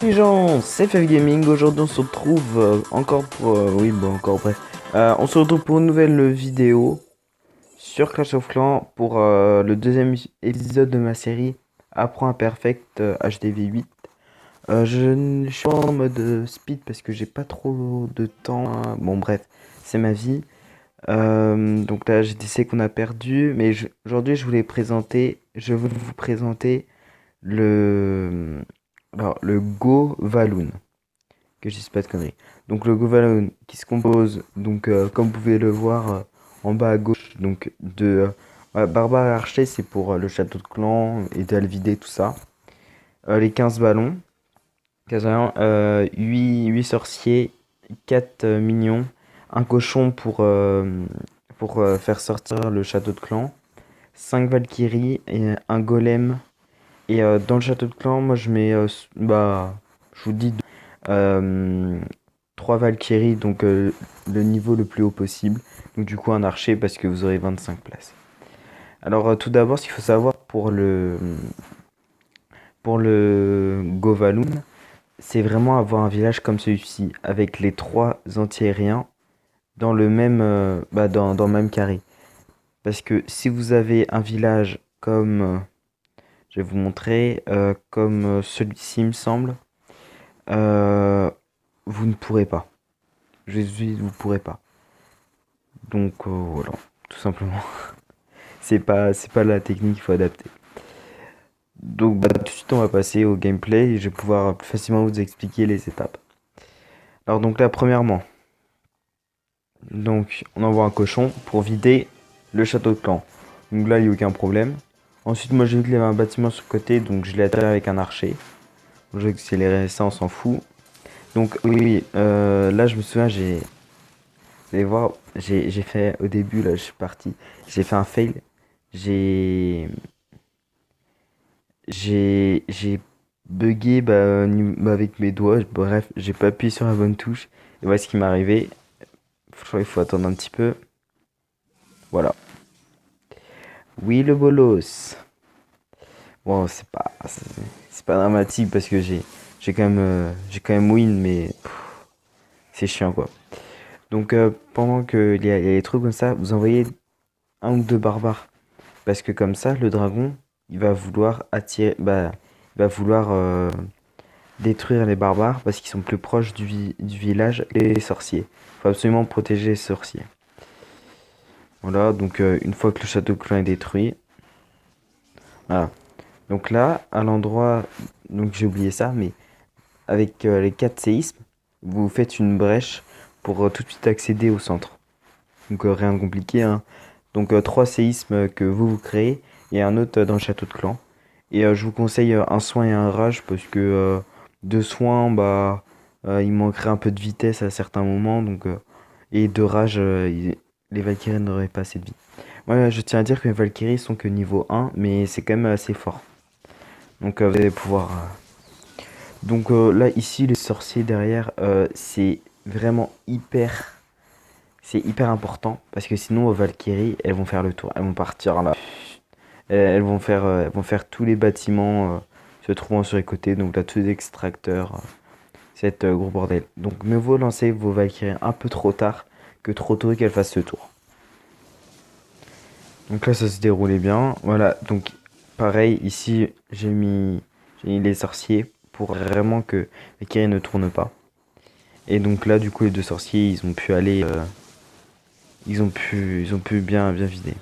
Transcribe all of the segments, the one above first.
Les gens, c'est FF Gaming. Aujourd'hui, on se retrouve encore pour. Oui, bon, encore bref. On se retrouve pour une nouvelle vidéo sur Clash of Clans pour le deuxième épisode de ma série Apprends Imperfect HDV8. Je suis en mode speed parce que j'ai pas trop de temps, hein. Bon, bref, c'est ma vie. Donc là, j'ai décidé qu'on a perdu. Mais aujourd'hui, je veux vous présenter le, alors, le Go Valoon que je dise pas de conneries. Donc le Govalon qui se compose, donc comme vous pouvez le voir en bas à gauche, donc de Barbare et Archer, c'est pour le château de clan, aider à le vider, tout ça. Les 15 ballons, 15 ballons 8 sorciers, 4 minions, un cochon pour faire sortir le château de clan, 5 Valkyries et un golem. Et dans le château de clan, moi je mets, bah, je vous dis, euh, 3 Valkyries, donc le niveau le plus haut possible. Donc du coup un archer parce que vous aurez 25 places. Alors tout d'abord, ce qu'il faut savoir pour le Govaloon, c'est vraiment avoir un village comme celui-ci, avec les 3 anti-aériens dans le même, dans le même carré. Parce que si vous avez un village comme, je vais vous montrer, comme celui-ci, il me semble, euh, vous ne pourrez pas. Jésus, vous pourrez pas. Donc voilà, tout simplement. C'est pas la technique qu'il faut adapter. Donc bah, tout de suite on va passer au gameplay et je vais pouvoir plus facilement vous expliquer les étapes. Alors donc là premièrement, donc on envoie un cochon pour vider le château de clan. Donc là il n'y a aucun problème. Ensuite moi j'ai vu qu'il y avait un bâtiment sur le côté, donc je l'ai atterri avec un archer. Je vais accélérer ça, on s'en fout. Donc oui, là je me souviens, vous allez voir, j'ai fait au début, là je suis parti, j'ai fait un fail. J'ai j'ai bugué avec mes doigts. Bref, j'ai pas appuyé sur la bonne touche. Et voilà ce qui m'est arrivé. Je crois qu'il faut attendre un petit peu. Voilà. Oui, le bolos. Bon, c'est pas dramatique parce que j'ai quand même win, mais c'est chiant quoi. Donc pendant qu'il y a des trucs comme ça, vous envoyez un ou deux barbares parce que comme ça, le dragon, il va vouloir attirer, il va vouloir détruire les barbares parce qu'ils sont plus proches du village et les sorciers. Faut absolument protéger les sorciers. Voilà, donc une fois que le château de clan est détruit, voilà. Donc là, à l'endroit, donc j'ai oublié ça, mais avec les 4 séismes, vous faites une brèche pour tout de suite accéder au centre. Donc rien de compliqué, hein. Donc 3 séismes que vous créez et un autre dans le château de clan. Et je vous conseille un soin et un rage parce que de soin, il manquerait un peu de vitesse à certains moments. Donc, et de rage, les Valkyries n'auraient pas assez de vie. Moi, je tiens à dire que mes Valkyries sont que niveau 1, mais c'est quand même assez fort. Donc, vous allez pouvoir. Donc, là, ici, les sorciers derrière, c'est vraiment hyper. C'est hyper important parce que sinon, vos Valkyries, elles vont faire le tour. Elles vont partir là. Elles vont faire tous les bâtiments se trouvant sur les côtés. Donc, là, tous les extracteurs. C'est gros bordel. Donc, mieux vaut lancer vos Valkyries un peu trop tard que trop tôt et qu'elles fassent ce tour. Donc là, ça se déroulait bien. Voilà, donc pareil, ici, j'ai mis les sorciers pour vraiment que les Valkyries ne tournent pas. Et donc là, du coup, les deux sorciers, ils ont pu aller. Ils ont pu bien vider.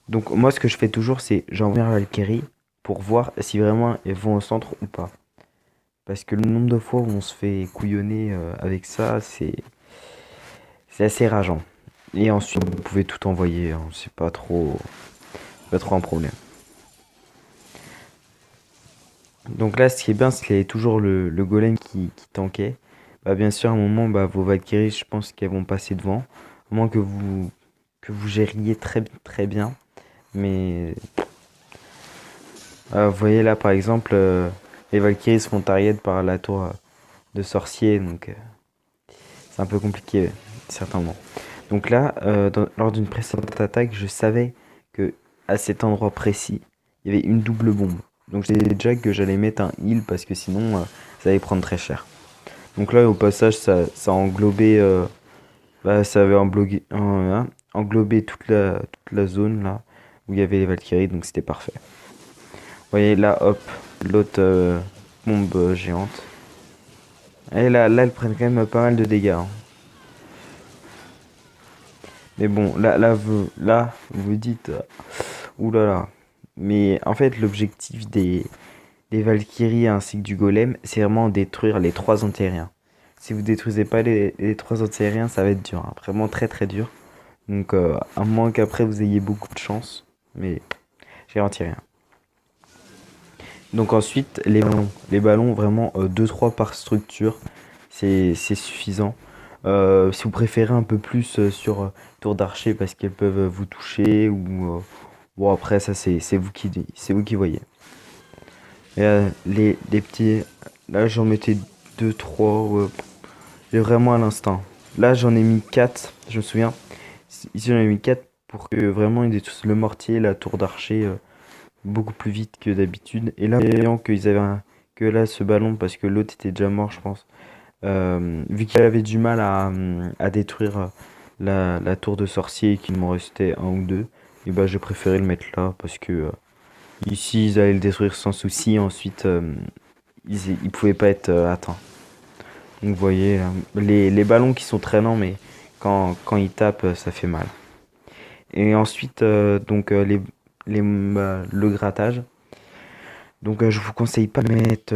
Donc, moi, ce que je fais toujours, c'est j'envoie la Valkyrie pour voir si vraiment elles vont au centre ou pas. Parce que le nombre de fois où on se fait couillonner avec ça, c'est assez rageant. Et ensuite, vous pouvez tout envoyer, hein, c'est pas trop un problème. Donc là, ce qui est bien, c'est qu'il y avait toujours le golem qui tankait. Bah, bien sûr, à un moment, vos Valkyries, je pense qu'elles vont passer devant. À moins que vous gériez très, très bien. Mais vous voyez là, par exemple, les Valkyries se font target par la tour de sorcier. Donc c'est un peu compliqué, certainement. Donc là, lors d'une précédente attaque, je savais que à cet endroit précis, il y avait une double bombe. Donc je savais déjà que j'allais mettre un heal parce que sinon ça allait prendre très cher. Donc là au passage ça englobait ça avait englobé toute la zone là où il y avait les Valkyries, donc c'était parfait. Vous voyez là hop, l'autre bombe géante. Et là elles prennent quand même pas mal de dégâts, hein. Mais bon, là, vous dites, ouh là là. Mais en fait, l'objectif des Valkyries ainsi que du Golem, c'est vraiment détruire les trois antériens. Si vous détruisez pas les trois antériens, ça va être dur, hein. Vraiment très très dur. Donc, à moins qu'après vous ayez beaucoup de chance. Mais je garantis rien. Donc ensuite, les ballons. Les ballons, vraiment 2-3 par structure. C'est suffisant. Si vous préférez un peu plus sur tour d'archer parce qu'elles peuvent vous toucher ou bon après ça c'est vous qui voyez. Et, les petits là j'en mettais 2 3 j'ai vraiment à l'instinct. Là j'en ai mis 4 je me souviens. Ici j'en ai mis 4 pour que vraiment ils détruisent le mortier, la tour d'archer beaucoup plus vite que d'habitude. Et là voyant qu'ils avaient que là ce ballon parce que l'autre était déjà mort je pense. Vu qu'il avait du mal à détruire la tour de sorcier et qu'il m'en restait un ou deux, et bah j'ai préféré le mettre là parce que ici ils allaient le détruire sans souci. Ensuite, ils pouvaient pas être atteints. Donc vous voyez, les ballons qui sont très lents, mais quand ils tapent, ça fait mal. Et ensuite, donc le grattage. Donc je vous conseille pas de mettre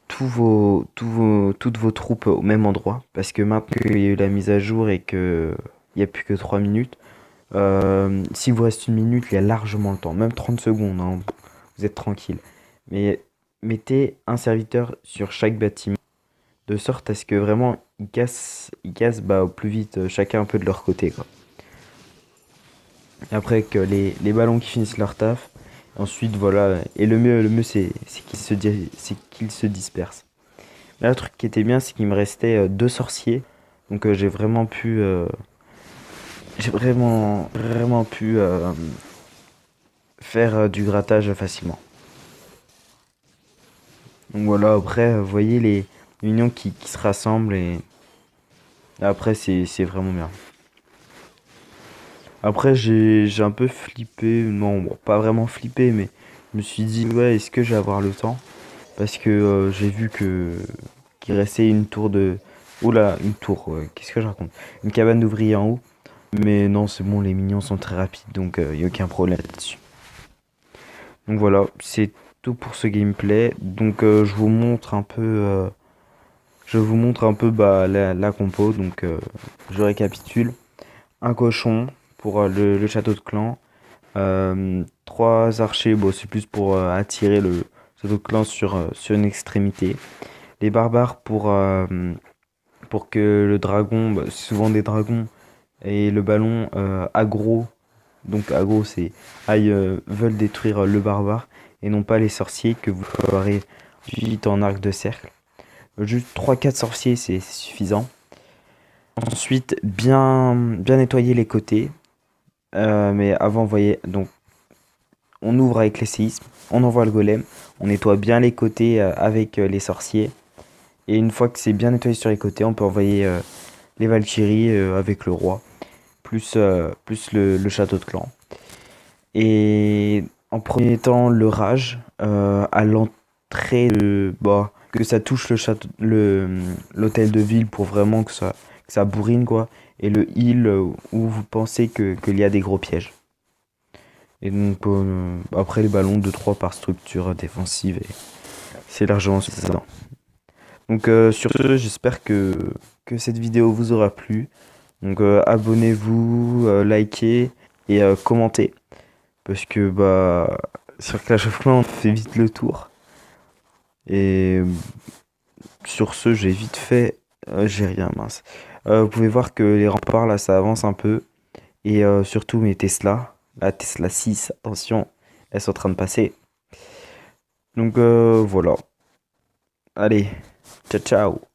toutes vos troupes au même endroit. Parce que maintenant qu'il y a eu la mise à jour et que il n'y a plus que 3 minutes, s'il vous reste une minute, il y a largement le temps. Même 30 secondes, hein, vous êtes tranquille. Mais mettez un serviteur sur chaque bâtiment. De sorte à ce que vraiment ils cassent au plus vite, chacun un peu de leur côté, quoi. Et après que les ballons qui finissent leur taf. Ensuite, voilà. Et le mieux c'est qu'ils se dispersent. Là, le truc qui était bien, c'est qu'il me restait deux sorciers. Donc, j'ai vraiment pu faire du grattage facilement. Donc voilà, après, vous voyez les unions qui se rassemblent et après, c'est vraiment bien. Après, j'ai un peu flippé. Non, bon, pas vraiment flippé, mais je me suis dit, ouais, est-ce que je vais avoir le temps? Parce que j'ai vu qu'il restait une tour de. Oula, une tour, ouais, qu'est-ce que je raconte? Une cabane d'ouvriers en haut. Mais non, c'est bon, les minions sont très rapides, donc il n'y a aucun problème là-dessus. Donc voilà, c'est tout pour ce gameplay. Donc je vous montre un peu la compo. Donc je récapitule. Un cochon pour le château de clan. Trois archers, bon, c'est plus pour attirer le château de clan sur une extrémité. Les barbares pour que le dragon, c'est souvent des dragons, et le ballon aggro. Donc aggro, veulent détruire le barbare et non pas les sorciers que vous ferez vite en arc de cercle. Juste trois quatre sorciers, c'est suffisant. Ensuite, bien nettoyer les côtés. Mais avant, vous voyez, donc on ouvre avec les séismes, on envoie le golem, on nettoie bien les côtés avec les sorciers. Et une fois que c'est bien nettoyé sur les côtés, on peut envoyer les Valkyries avec le roi, plus le château de clan. Et en premier temps, le rage à l'entrée que ça touche l'hôtel de ville pour vraiment que ça bourrine, quoi. Et le heal où vous pensez qu'il y a des gros pièges. Et donc après les ballons, 2-3 par structure défensive et c'est largement suffisant. Donc sur ce, j'espère que cette vidéo vous aura plu. Donc abonnez-vous, likez et commentez. Parce que sur Clash of Clans on fait vite le tour. Et sur ce, j'ai vite fait. J'ai rien, mince. Vous pouvez voir que les remparts là ça avance un peu. Et surtout mes Tesla. La Tesla 6, attention, elles sont en train de passer. Donc voilà. Allez, ciao ciao.